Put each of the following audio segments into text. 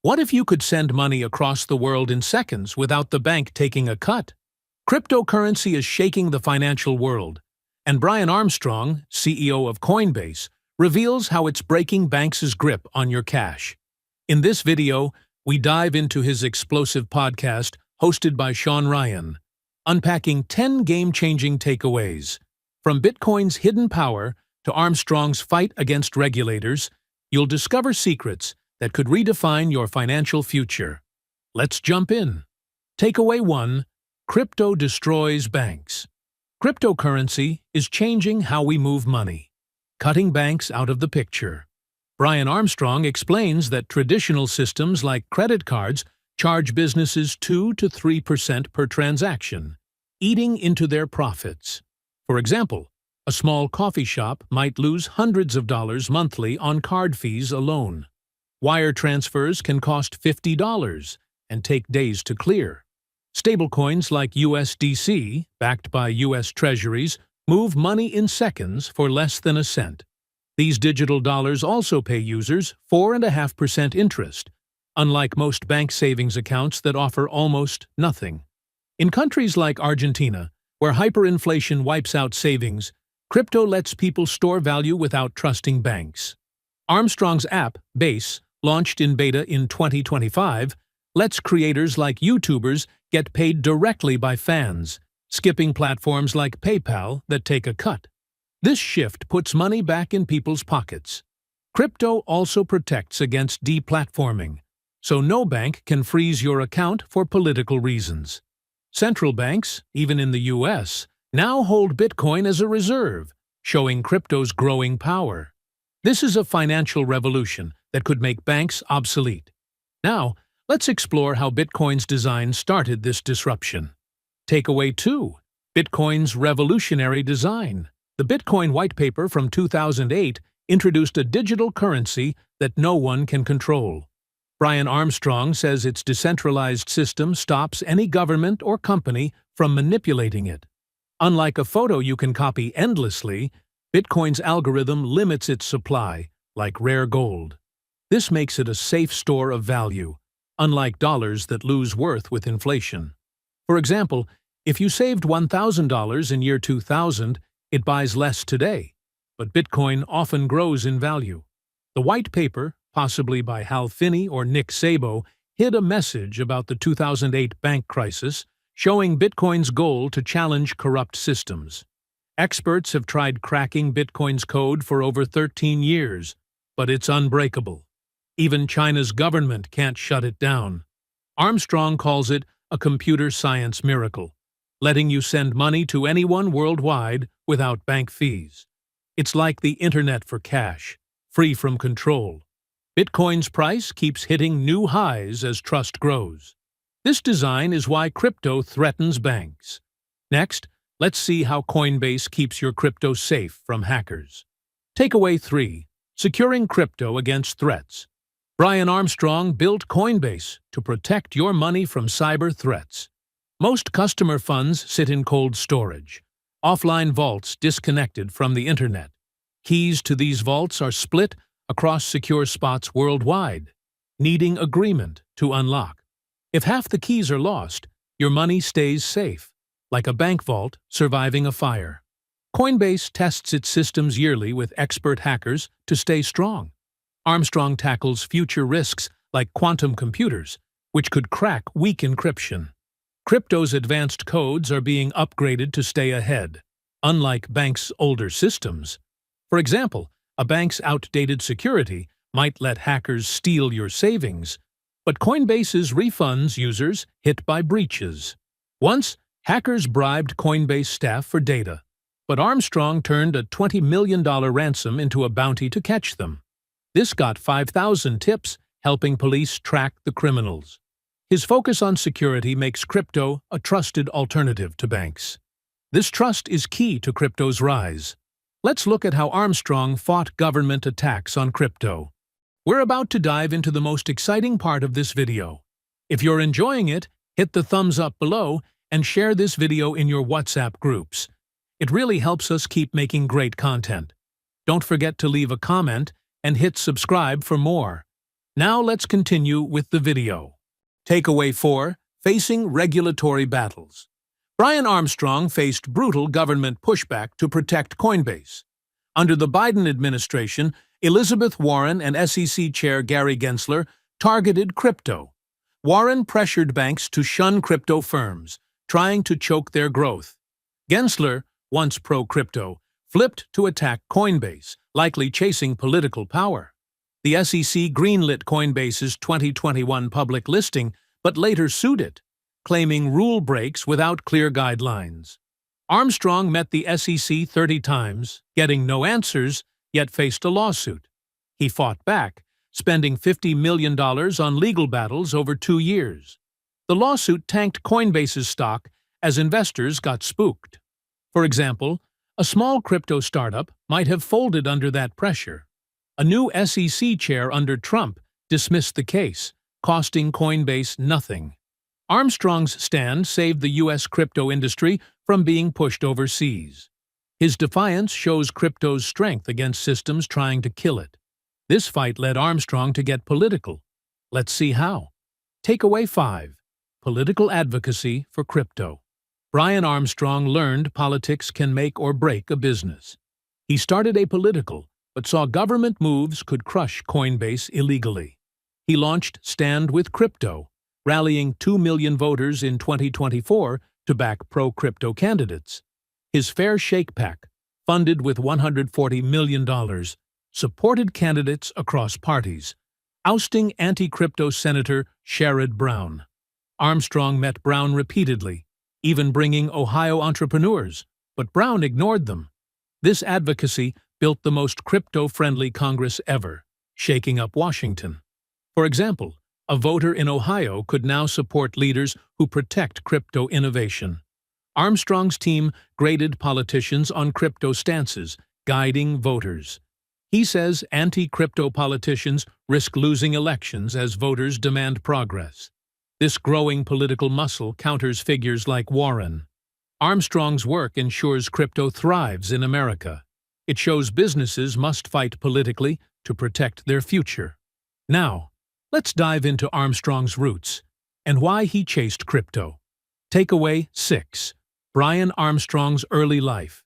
What if you could send money across the world in seconds without the bank taking a cut? Cryptocurrency is shaking the financial world, and Brian Armstrong, CEO of Coinbase, reveals how it's breaking banks' grip on your cash. In this video, we dive into his explosive podcast hosted by Shawn Ryan, unpacking 10 game-changing takeaways. From Bitcoin's hidden power to Armstrong's fight against regulators, you'll discover secrets that could redefine your financial future. Let's jump in. Takeaway 1. Crypto destroys banks. Cryptocurrency is changing how we move money, cutting banks out of the picture. Brian Armstrong explains that traditional systems like credit cards charge businesses 2 to 3% per transaction, eating into their profits. For example, a small coffee shop might lose hundreds of dollars monthly on card fees alone. Wire transfers can cost $50 and take days to clear. Stablecoins like USDC, backed by U.S. Treasuries, move money in seconds for less than a cent. These digital dollars also pay users 4.5% interest, unlike most bank savings accounts that offer almost nothing. In countries like Argentina, where hyperinflation wipes out savings, crypto lets people store value without trusting banks. Armstrong's app, Base, launched in beta in 2025, lets creators like YouTubers get paid directly by fans, skipping platforms like PayPal that take a cut. This shift puts money back in people's pockets. Crypto also protects against deplatforming, so no bank can freeze your account for political reasons. Central banks, even in the US, now hold Bitcoin as a reserve, showing crypto's growing power. This is a financial revolution that could make banks obsolete. Now, let's explore how Bitcoin's design started this disruption. Takeaway 2. Bitcoin's revolutionary design. The Bitcoin white paper from 2008 introduced a digital currency that no one can control. Brian Armstrong says its decentralized system stops any government or company from manipulating it. Unlike a photo you can copy endlessly, Bitcoin's algorithm limits its supply, like rare gold. This makes it a safe store of value, unlike dollars that lose worth with inflation. For example, if you saved $1,000 in year 2000, it buys less today, but Bitcoin often grows in value. The white paper, possibly by Hal Finney or Nick Szabo, hid a message about the 2008 bank crisis, showing Bitcoin's goal to challenge corrupt systems. Experts have tried cracking Bitcoin's code for over 13 years, but it's unbreakable. Even China's government can't shut it down. Armstrong calls it a computer science miracle, letting you send money to anyone worldwide without bank fees. It's like the internet for cash, free from control. Bitcoin's price keeps hitting new highs as trust grows. This design is why crypto threatens banks. Next, let's see how Coinbase keeps your crypto safe from hackers. Takeaway 3. Securing crypto against threats. Brian Armstrong built Coinbase to protect your money from cyber threats. Most customer funds sit in cold storage, offline vaults disconnected from the internet. Keys to these vaults are split across secure spots worldwide, needing agreement to unlock. If half the keys are lost, your money stays safe, like a bank vault surviving a fire. Coinbase tests its systems yearly with expert hackers to stay strong. Armstrong tackles future risks like quantum computers, which could crack weak encryption. Crypto's advanced codes are being upgraded to stay ahead, unlike banks' older systems. For example, a bank's outdated security might let hackers steal your savings, but Coinbase's refunds users hit by breaches. Once, hackers bribed Coinbase staff for data, but Armstrong turned a $20 million ransom into a bounty to catch them. This got 5,000 tips, helping police track the criminals. His focus on security makes crypto a trusted alternative to banks. This trust is key to crypto's rise. Let's look at how Armstrong fought government attacks on crypto. We're about to dive into the most exciting part of this video. If you're enjoying it, hit the thumbs up below and share this video in your WhatsApp groups. It really helps us keep making great content. Don't forget to leave a comment and hit subscribe for more. Now let's continue with the video. Takeaway 4. Facing regulatory battles. Brian Armstrong faced brutal government pushback to protect Coinbase. Under the Biden administration, Elizabeth Warren and SEC Chair Gary Gensler targeted crypto. Warren pressured banks to shun crypto firms, trying to choke their growth. Gensler, once pro-crypto, flipped to attack Coinbase, likely chasing political power. The SEC greenlit Coinbase's 2021 public listing, but later sued it, claiming rule breaks without clear guidelines. Armstrong met the SEC 30 times, getting no answers, yet faced a lawsuit. He fought back, spending $50 million on legal battles over 2 years. The lawsuit tanked Coinbase's stock as investors got spooked. For example, a small crypto startup might have folded under that pressure. A new SEC chair under Trump dismissed the case, costing Coinbase nothing. Armstrong's stand saved the U.S. crypto industry from being pushed overseas. His defiance shows crypto's strength against systems trying to kill it. This fight led Armstrong to get political. Let's see how. Takeaway 5. Political advocacy for crypto. Brian Armstrong learned politics can make or break a business. He started apolitical, but saw government moves could crush Coinbase illegally. He launched Stand with Crypto, rallying 2 million voters in 2024 to back pro-crypto candidates. His Fair Shake PAC, funded with $140 million, supported candidates across parties, ousting anti-crypto Senator Sherrod Brown. Armstrong met Brown repeatedly, even bringing Ohio entrepreneurs, but Brown ignored them. This advocacy built the most crypto-friendly Congress ever, shaking up Washington. For example, a voter in Ohio could now support leaders who protect crypto innovation. Armstrong's team graded politicians on crypto stances, guiding voters. He says anti-crypto politicians risk losing elections as voters demand progress. This growing political muscle counters figures like Warren. Armstrong's work ensures crypto thrives in America. It shows businesses must fight politically to protect their future. Now, let's dive into Armstrong's roots and why he chased crypto. Takeaway 6. Brian Armstrong's early life.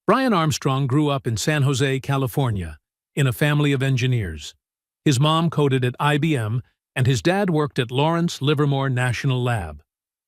Brian Armstrong grew up in San Jose, California, in a family of engineers. His mom coded at IBM, and his dad worked at Lawrence Livermore National Lab.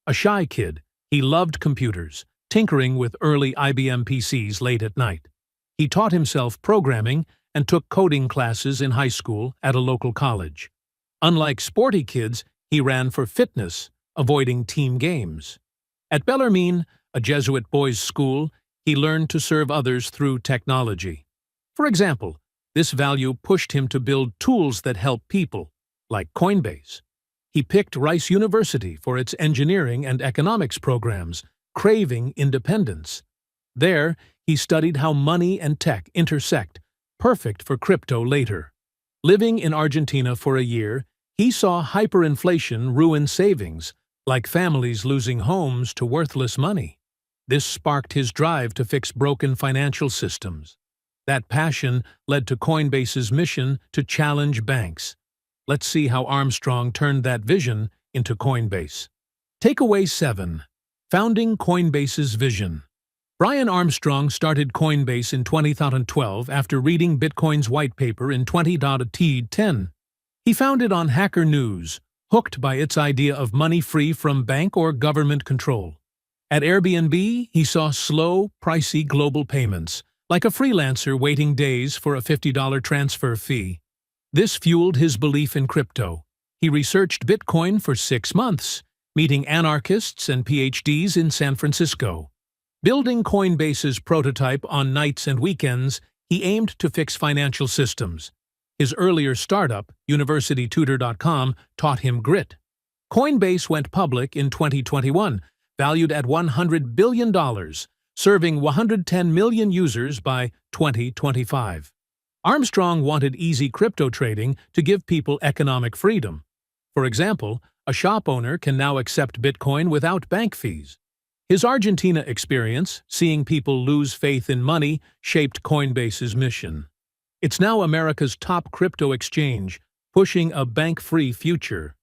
A shy kid, he loved computers, tinkering with early IBM PCs late at night. He taught himself programming and took coding classes in high school at a local college. Unlike sporty kids, he ran for fitness, avoiding team games. At Bellarmine, a Jesuit boys' school, he learned to serve others through technology. For example, this value pushed him to build tools that help people, like Coinbase. He picked Rice University for its engineering and economics programs, craving independence. There, he studied how money and tech intersect, perfect for crypto later. Living in Argentina for a year, he saw hyperinflation ruin savings, like families losing homes to worthless money. This sparked his drive to fix broken financial systems. That passion led to Coinbase's mission to challenge banks. Let's see how Armstrong turned that vision into Coinbase. Takeaway 7. Founding Coinbase's vision. Brian Armstrong started Coinbase in 2012 after reading Bitcoin's white paper in 2010. He found it on Hacker News, hooked by its idea of money free from bank or government control. At Airbnb, he saw slow, pricey global payments, like a freelancer waiting days for a $50 transfer fee. This fueled his belief in crypto. He researched Bitcoin for 6 months, meeting anarchists and PhDs in San Francisco. Building Coinbase's prototype on nights and weekends, he aimed to fix financial systems. His earlier startup, UniversityTutor.com, taught him grit. Coinbase went public in 2021, valued at $100 billion, serving 110 million users by 2025. Armstrong wanted easy crypto trading to give people economic freedom. For example, a shop owner can now accept Bitcoin without bank fees. His Argentina experience, seeing people lose faith in money, shaped Coinbase's mission. It's now America's top crypto exchange, pushing a bank-free future.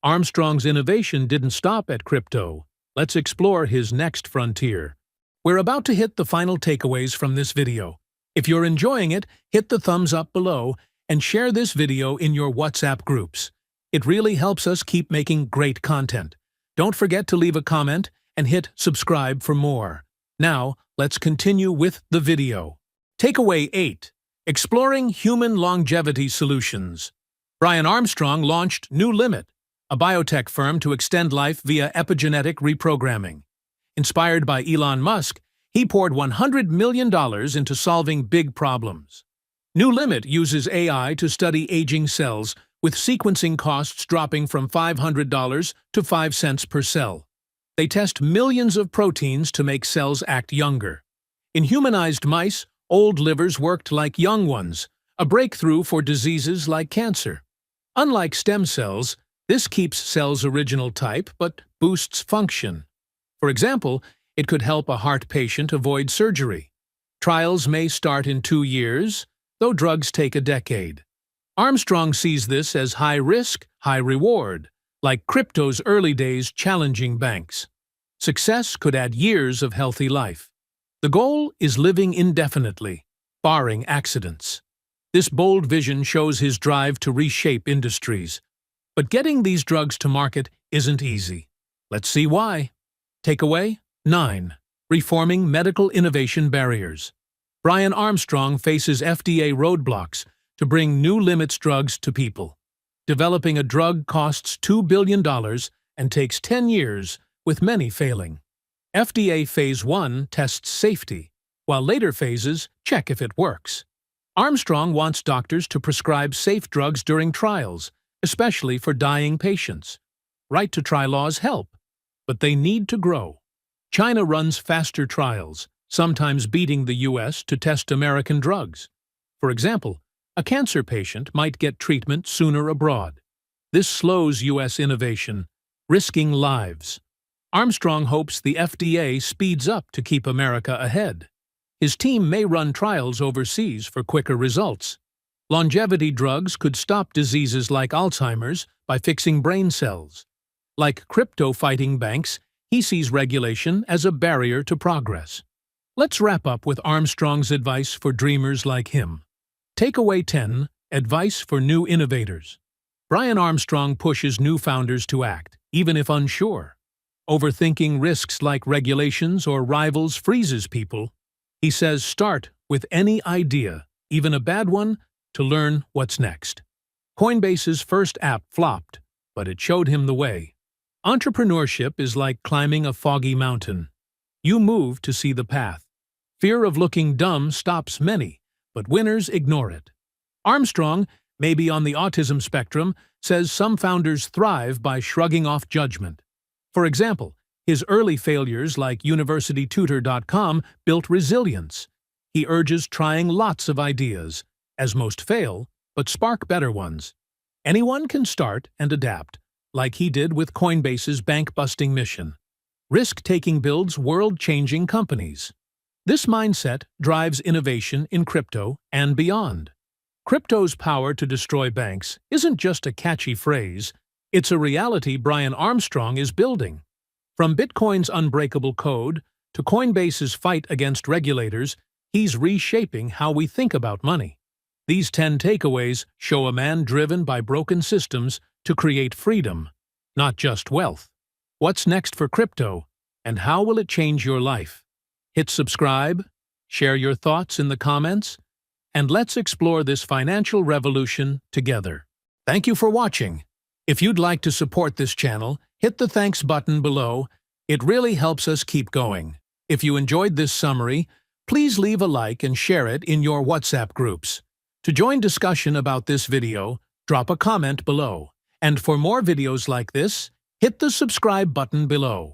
Armstrong's innovation didn't stop at crypto. Let's explore his next frontier. We're about to hit the final takeaways from this video. If you're enjoying it, hit the thumbs up below and share this video in your WhatsApp groups. It really helps us keep making great content. Don't forget to leave a comment and hit subscribe for more. Now, let's continue with the video. Takeaway 8. Exploring Human Longevity Solutions. Brian Armstrong launched New Limit, a biotech firm to extend life via epigenetic reprogramming. Inspired by Elon Musk, he poured $100 million into solving big problems. New Limit uses AI to study aging cells, with sequencing costs dropping from $500 to 5 cents per cell. They test millions of proteins to make cells act younger. In humanized mice, old livers worked like young ones, a breakthrough for diseases like cancer. Unlike stem cells, this keeps cells' original type but boosts function. For example, it could help a heart patient avoid surgery. Trials may start in 2 years, though drugs take a decade. Armstrong sees this as high risk, high reward, like crypto's early days challenging banks. Success could add years of healthy life. The goal is living indefinitely, barring accidents. This bold vision shows his drive to reshape industries. But getting these drugs to market isn't easy. Let's see why. Takeaway 9. Reforming medical innovation barriers. Brian Armstrong faces FDA roadblocks to bring New Limit's drugs to people. Developing a drug costs $2 billion and takes 10 years, with many failing. FDA Phase 1 tests safety, while later phases check if it works. Armstrong wants doctors to prescribe safe drugs during trials, especially for dying patients. Right-to-try laws help, but they need to grow. China runs faster trials, sometimes beating the U.S. to test American drugs. For example, a cancer patient might get treatment sooner abroad. This slows U.S. innovation, risking lives. Armstrong hopes the FDA speeds up to keep America ahead. His team may run trials overseas for quicker results. Longevity drugs could stop diseases like Alzheimer's by fixing brain cells. Like crypto-fighting banks, he sees regulation as a barrier to progress. Let's wrap up with Armstrong's advice for dreamers like him. Takeaway 10. Advice for new innovators. Brian Armstrong pushes new founders to act, even if unsure. Overthinking risks like regulations or rivals freezes people. He says start with any idea, even a bad one, to learn what's next. Coinbase's first app flopped, but it showed him the way. Entrepreneurship is like climbing a foggy mountain. You move to see the path. Fear of looking dumb stops many, but winners ignore it. Armstrong, maybe on the autism spectrum, says some founders thrive by shrugging off judgment. For example, his early failures like universitytutor.com built resilience. He urges trying lots of ideas, as most fail, but spark better ones. Anyone can start and adapt, like he did with Coinbase's bank-busting mission. Risk-taking builds world-changing companies. This mindset drives innovation in crypto and beyond. Crypto's power to destroy banks isn't just a catchy phrase, it's a reality Brian Armstrong is building. From Bitcoin's unbreakable code to Coinbase's fight against regulators, he's reshaping how we think about money. These 10 takeaways show a man driven by broken systems to create freedom, not just wealth. What's next for crypto, and how will it change your life? Hit subscribe, share your thoughts in the comments, and let's explore this financial revolution together. Thank you for watching. If you'd like to support this channel, hit the thanks button below. It really helps us keep going. If you enjoyed this summary, please leave a like and share it in your WhatsApp groups. To join discussion about this video, drop a comment below. And for more videos like this, hit the subscribe button below.